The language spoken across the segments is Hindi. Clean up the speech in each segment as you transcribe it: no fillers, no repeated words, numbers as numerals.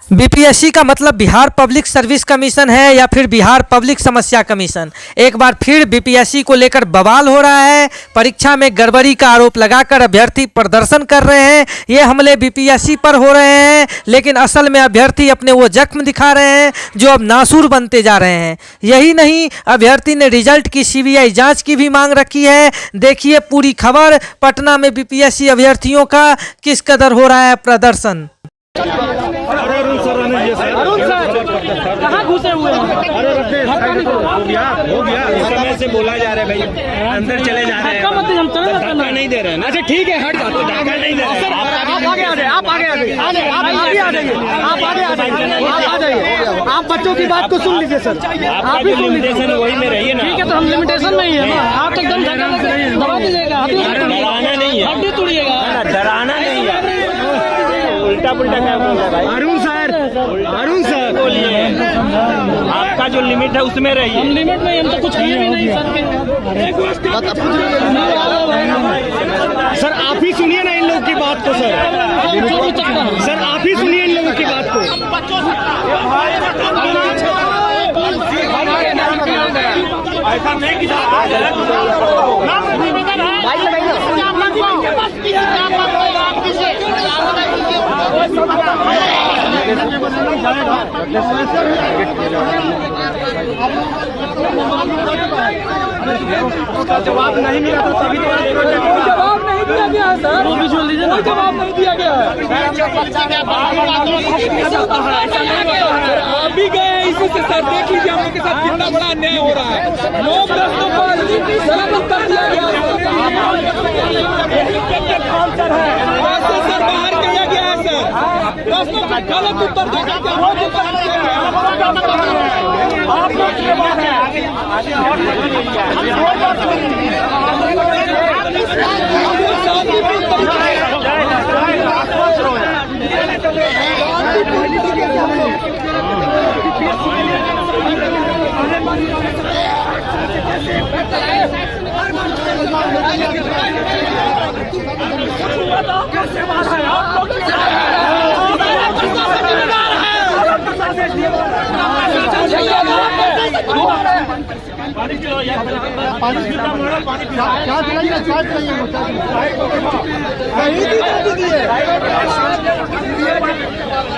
बीपीएससी का मतलब बिहार पब्लिक सर्विस कमीशन है या फिर बिहार पब्लिक समस्या कमीशन। एक बार फिर बीपीएससी को लेकर बवाल हो रहा है। परीक्षा में गड़बड़ी का आरोप लगाकर अभ्यर्थी प्रदर्शन कर रहे हैं। ये हमले बीपीएससी पर हो रहे हैं, लेकिन असल में अभ्यर्थी अपने वो जख्म दिखा रहे हैं जो अब नासूर बनते जा रहे हैं। यही नहीं, अभ्यर्थी ने रिजल्ट की सीबीआई जाँच की भी मांग रखी है। देखिए पूरी खबर। पटना में बीपीएससी अभ्यर्थियों का किस कदर हो रहा है प्रदर्शन। अरुण सर कहाँ घुसे हुए हैं? हो गया समय से बोला जा रहा है भाई, अंदर चले जा रहे हैं। हम चले जाते हैं, नहीं दे रहे हैं। अच्छा ठीक है, हट जाते, धक्का नहीं दे रहे हैं। आप आगे आ जाइए, आप आगे आ जाइए, आप आगे आ जाइए, आप आगे आ जाइए, आप आ जाइए। आप बच्चों की बात को सुन लीजिए सर, आप भी सुन लीजिए। वही में रहिए ना। ठीक है, तो हम लिमिटेशन नहीं है ना, आप तो एकदम दबा दीजिएगा, डराना नहीं है, हड्डी तोड़िएगा, डराना नहीं है। उल्टा पुल्टा क्या बोल रहा है भाई? अरुण सर बोलिए, आपका जो लिमिट है उसमें रहिए। हम लिमिट में, हम तो कुछ किए भी नहीं सर। आप ही सुनिए ना इन लोगों की बात को सर। सर आप ही सुनिए इन लोगों की बात को। ऐसा नहीं जवाब नहीं मिला तो तभी जवाब नहीं दिया गया है सर, वो भी सुन लीजिए ना, जवाब नहीं दिया गया है। आप भी गए इसी से सर, देख लीजिए हम लोग के साथ कितना बड़ा अन्याय हो रहा है। 9 प्रश्नों पर गलत उत्तर दिया गया सर, बाहर किया गया है सर, प्रश्नों का गलत उत्तर देकर आप लोग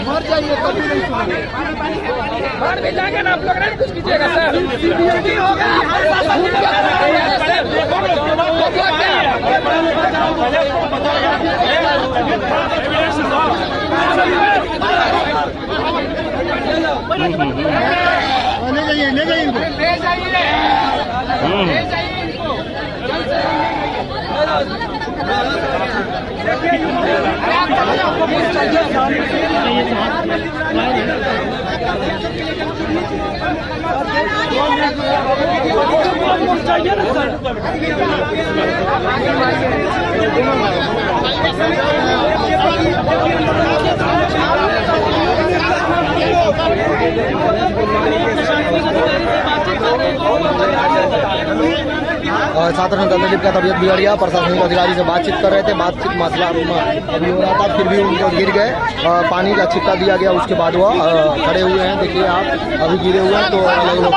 मर जाइए कभी नहीं सुनेंगे। बाहर भी जाके ना आप लोग नहीं कुछ कीजिएगा सर, ले जाइए साधारण दलित का तबियत बिगड़ गया। प्रशासनिक अधिकारी से बातचीत कर रहे थे, बातचीत मसला अभी हो रहा था, फिर भी उनको गिर गए। पानी का छिट्टा दिया गया, उसके बाद वो खड़े हुए हैं। देखिए आप अभी गिरे हुए हैं। तो अलग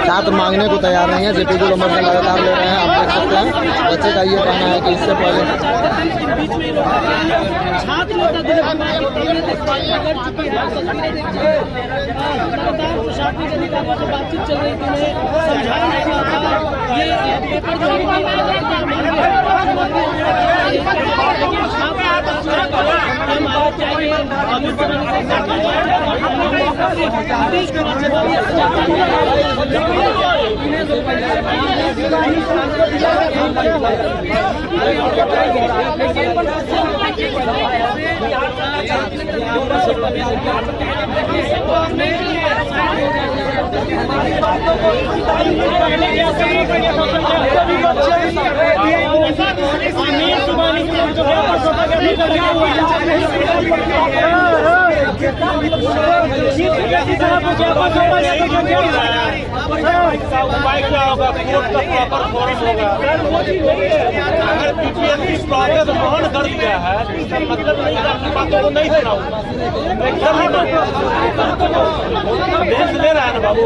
छात्र मांगने को तैयार नहीं है। जेपी नंबर से लगातार ले रहे हैं, आप देख सकते हैं। बच्चे का ये कहना है कि इससे पहले बातचीत चल रही थी, समझाया नहीं होता ये इसका उपाय क्या होगा? कोर्ट का प्रॉपर फॉर्म होगा। अगर बीपीएससी प्रोसेस ग्रहण कर दिया है तो इसका मतलब नहीं कि आपकी बातों को नहीं सुनाऊंगा। एकदम ही बेंच ले रहा है ना बाबू,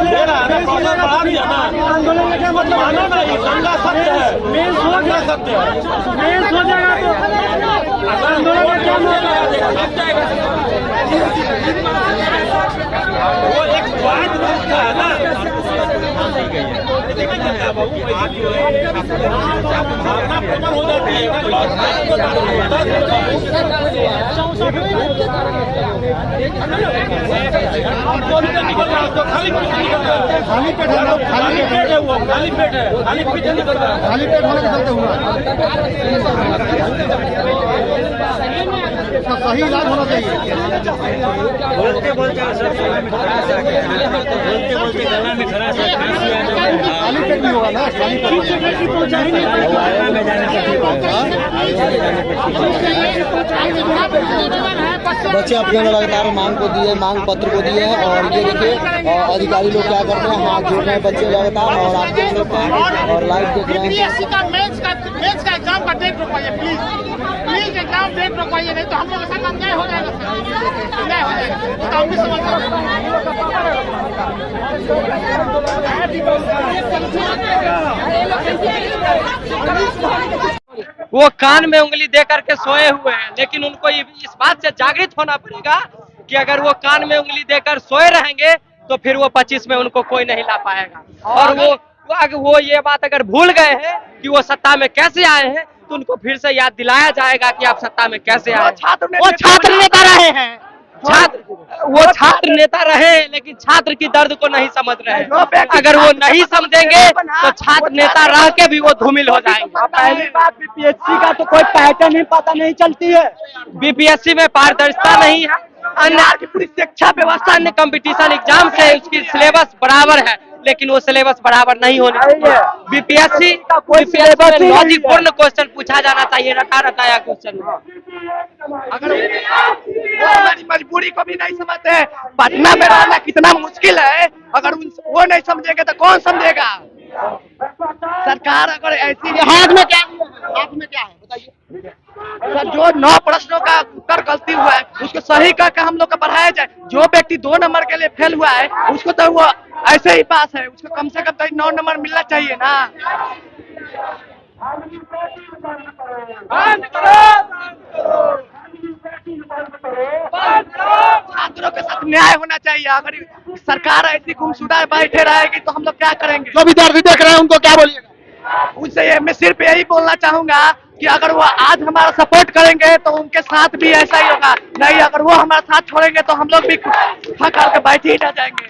ले रहा है ना, प्रोसेस बढ़ा दिया ना। मानो ना, ये गंगा सत्य है, गंगा सत्य है। वो एक बात है ना, भावना प्रबल हो जाती है। खाली पेट है, वो खाली पेट है, खाली पेट निकल रहा है, खाली पेट होने के चलते हुआ सही इलाज होना चाहिए। बोलते बोलते गला में खराश खाली पेट भी होगा ना, खाली पेट बच्चे अपने लगातार मांग पत्र को दिए हैं। और ये देखिए अधिकारी लोग क्या करते हैं, हाथ जोड़ रहे हैं बच्चे लगातार। और आप देख सकते हैं और लाइव देख रहे हैं। मेंस का एग्जाम का डेट रुकवाइए प्लीज एग्जाम डेट रुकवाइए, नहीं तो हम लोग के साथ अन्याय हो जाएगा सर, अन्याय हो जाएगा। तो हम भी समझ वो कान में उंगली दे करके सोए हुए हैं, लेकिन उनको इस बात से जागृत होना पड़ेगा कि अगर वो कान में उंगली देकर सोए रहेंगे तो फिर वो 25 में उनको कोई नहीं ला पाएगा। और वो ये बात अगर भूल गए हैं कि वो सत्ता में कैसे आए हैं तो उनको फिर से याद दिलाया जाएगा कि आप सत्ता में कैसे आए। वो छात्र नेता रहे हैं, वो छात्र नेता रहे, लेकिन छात्र की दर्द को नहीं समझ रहे हैं। अगर वो नहीं समझेंगे तो छात्र नेता रह के भी वो धूमिल हो जाएंगे। पहली बात बीपीएससी का तो कोई पैटर्न ही पता नहीं चलती है। बीपीएससी में पारदर्शिता नहीं है। अन्य पूरी शिक्षा व्यवस्था अन्य कंपटीशन एग्जाम से उसकी सिलेबस बराबर है, लेकिन वो सिलेबस बराबर नहीं होनी चाहिए। बीपीएससी का कोई सिलेबस लॉजिकपूर्ण क्वेश्चन पूछा जाना चाहिए, रटाया क्वेश्चन। अगर हमारी मजबूरी को भी नहीं समझते, पटना में रहना कितना मुश्किल है, अगर वो नहीं समझेंगे तो कौन समझेगा? सरकार अगर ऐसी हाथ में क्या है बताइए सर, जो 9 प्रश्नों का उत्तर गलती हुआ है उसको सही करके हम लोग का पढ़ाया जाए। जो व्यक्ति 2 नंबर के लिए फेल हुआ है उसको तो वो ऐसे ही पास है, उसको कम से कम तो 9 नंबर मिलना चाहिए ना। छात्रों के साथ न्याय होना चाहिए। अगर सरकार ऐसी गुमशुदा बैठे रहेगी तो हम लोग क्या करेंगे? जो विद्यार्थी देख रहे हैं उनको क्या बोलिएगा? उनसे मैं सिर्फ यही बोलना चाहूंगा कि अगर वो आज हमारा सपोर्ट करेंगे तो उनके साथ भी ऐसा ही होगा, नहीं अगर वो हमारा साथ छोड़ेंगे तो हम लोग भी थक करके बैठ ही ना जाएंगे।